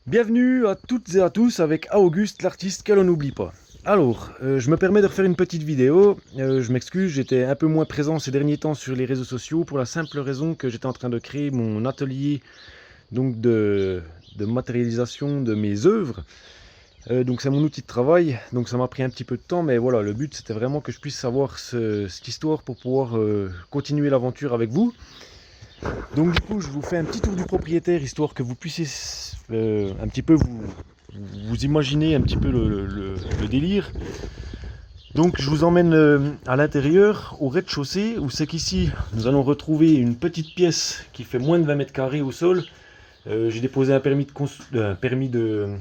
Bienvenue à toutes et à tous avec Auguste, l'artiste que l'on n'oublie pas. Alors, je me permets de refaire une petite vidéo. Je m'excuse, j'étais un peu moins présent ces derniers temps sur les réseaux sociaux pour la simple raison que j'étais en train de créer mon atelier donc de matérialisation de mes œuvres. Donc c'est mon outil de travail, donc ça m'a pris un petit peu de temps, mais voilà, le but c'était vraiment que je puisse savoir cette histoire pour pouvoir continuer l'aventure avec vous. Donc du coup, je vous fais un petit tour du propriétaire, histoire que vous puissiez un petit peu vous imaginer un petit peu le délire. Donc je vous emmène à l'intérieur, au rez-de-chaussée, où c'est qu'ici, nous allons retrouver une petite pièce qui fait moins de 20 mètres carrés au sol. J'ai déposé un permis de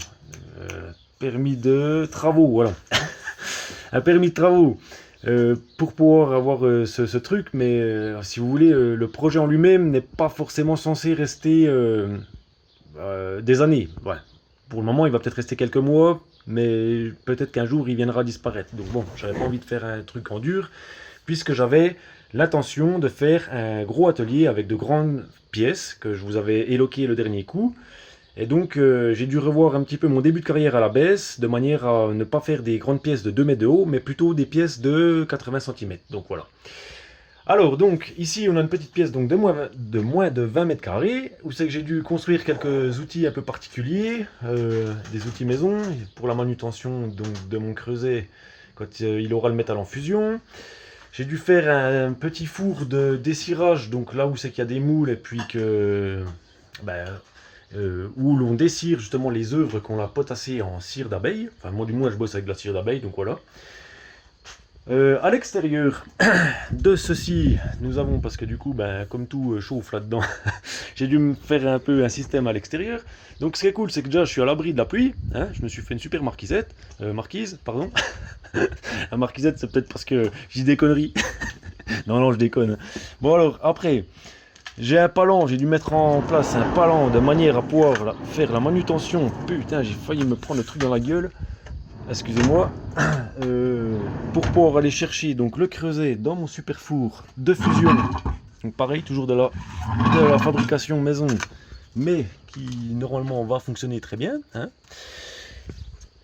travaux, voilà. Un permis de travaux. Pour pouvoir avoir ce truc, mais si vous voulez, le projet en lui-même n'est pas forcément censé rester des années. Ouais. Pour le moment, il va peut-être rester quelques mois, mais peut-être qu'un jour il viendra disparaître. Donc bon, j'avais pas envie de faire un truc en dur, puisque j'avais l'intention de faire un gros atelier avec de grandes pièces que je vous avais éloqué le dernier coup. Et donc j'ai dû revoir un petit peu mon début de carrière à la baisse, de manière à ne pas faire des grandes pièces de 2 mètres de haut, mais plutôt des pièces de 80 cm. Donc voilà. Alors donc ici on a une petite pièce donc de moins de 20 mètres carrés, où c'est que j'ai dû construire quelques outils un peu particuliers, des outils maison, pour la manutention donc, de mon creuset quand il aura le métal en fusion. J'ai dû faire un petit four de dessirage, donc là où c'est qu'il y a des moules et puis que... Ben, où l'on dessire justement les œuvres qu'on a potassées en cire d'abeille. Enfin, moi du moins je bosse avec de la cire d'abeille, donc voilà. À l'extérieur de ceci, nous avons, parce que du coup, ben, comme tout chauffe là-dedans, j'ai dû me faire un peu un système à l'extérieur. Donc ce qui est cool, c'est que déjà je suis à l'abri de la pluie. Hein, je me suis fait une super marquise, pardon. La marquisette, c'est peut-être parce que j'ai des conneries. Non, non, je déconne. Bon alors, après... J'ai un palan, j'ai dû mettre en place un palan de manière à pouvoir faire la manutention. Putain, j'ai failli me prendre le truc dans la gueule. Excusez-moi. Pour pouvoir aller chercher donc le creuset dans mon super four de fusion. Donc pareil, toujours de la fabrication maison, mais qui normalement va fonctionner très bien. Hein.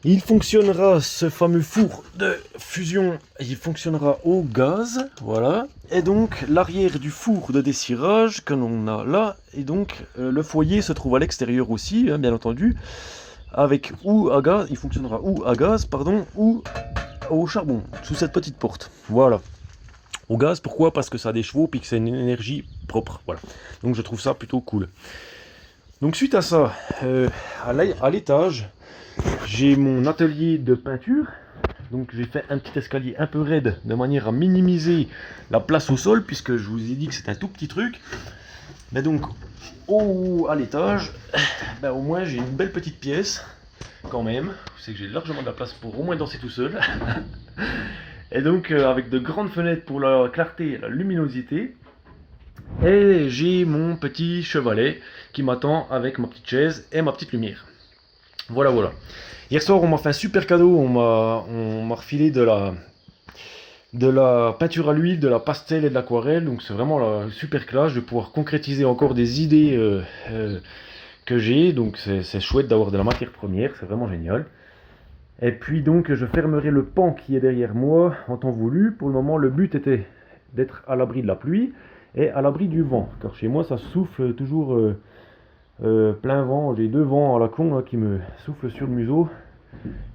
Il fonctionnera, ce fameux four de fusion, il fonctionnera au gaz, voilà. Et donc l'arrière du four de dessirage que l'on a là, et donc le foyer se trouve à l'extérieur aussi, hein, bien entendu, avec ou à gaz, il fonctionnera ou à gaz, pardon, ou au charbon, sous cette petite porte, voilà. Au gaz, pourquoi? Parce que ça a des chevaux, puis que c'est une énergie propre, voilà. Donc je trouve ça plutôt cool. Donc suite à ça, à l'étage, j'ai mon atelier de peinture, donc j'ai fait un petit escalier un peu raide de manière à minimiser la place au sol, puisque je vous ai dit que c'est un tout petit truc. Mais donc à l'étage, ben, au moins j'ai une belle petite pièce quand même, c'est que j'ai largement de la place pour au moins danser tout seul. Et donc avec de grandes fenêtres pour la clarté et la luminosité. Et j'ai mon petit chevalet qui m'attend avec ma petite chaise et ma petite lumière. Voilà, voilà. Hier soir, on m'a fait un super cadeau. On m'a refilé de la peinture à l'huile, de la pastel et de l'aquarelle. Donc c'est vraiment la super classe. Je vais pouvoir concrétiser encore des idées que j'ai. Donc c'est chouette d'avoir de la matière première. C'est vraiment génial. Et puis donc je fermerai le pan qui est derrière moi en temps voulu. Pour le moment, le but était d'être à l'abri de la pluie et à l'abri du vent. Car chez moi, ça souffle toujours... plein vent, j'ai 2 vents à la con là, qui me soufflent sur le museau.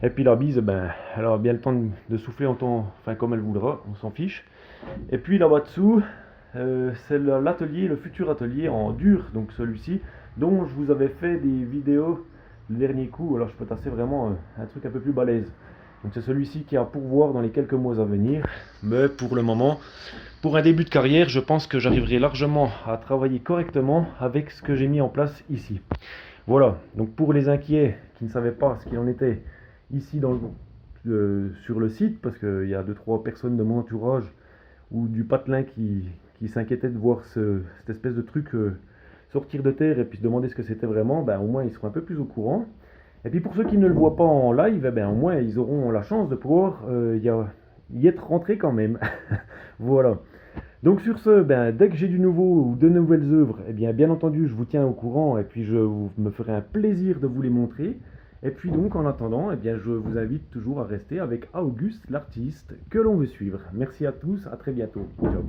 Et puis la bise, ben, elle a bien le temps de souffler en temps, enfin comme elle voudra, on s'en fiche. Et puis là-bas dessous, c'est l'atelier, le futur atelier en dur, donc celui-ci, dont je vous avais fait des vidéos le dernier coup. Alors je peux tasser vraiment un truc un peu plus balèze. Donc c'est celui-ci qui a à pourvoir dans les quelques mois à venir. Mais pour le moment, pour un début de carrière, je pense que j'arriverai largement à travailler correctement avec ce que j'ai mis en place ici. Voilà, donc pour les inquiets qui ne savaient pas ce qu'il en était ici sur le site, parce qu'il y a 2-3 personnes de mon entourage ou du patelin qui s'inquiétaient de voir cette espèce de truc sortir de terre et puis se demander ce que c'était vraiment, ben, au moins ils seront un peu plus au courant. Et puis pour ceux qui ne le voient pas en live, eh ben, au moins ils auront la chance de pouvoir y être rentrés quand même. Voilà. Donc sur ce, ben, dès que j'ai du nouveau ou de nouvelles œuvres, eh bien entendu, je vous tiens au courant et puis me ferai un plaisir de vous les montrer. Et puis donc, en attendant, eh bien, je vous invite toujours à rester avec Auguste, l'artiste que l'on veut suivre. Merci à tous, à très bientôt. Ciao.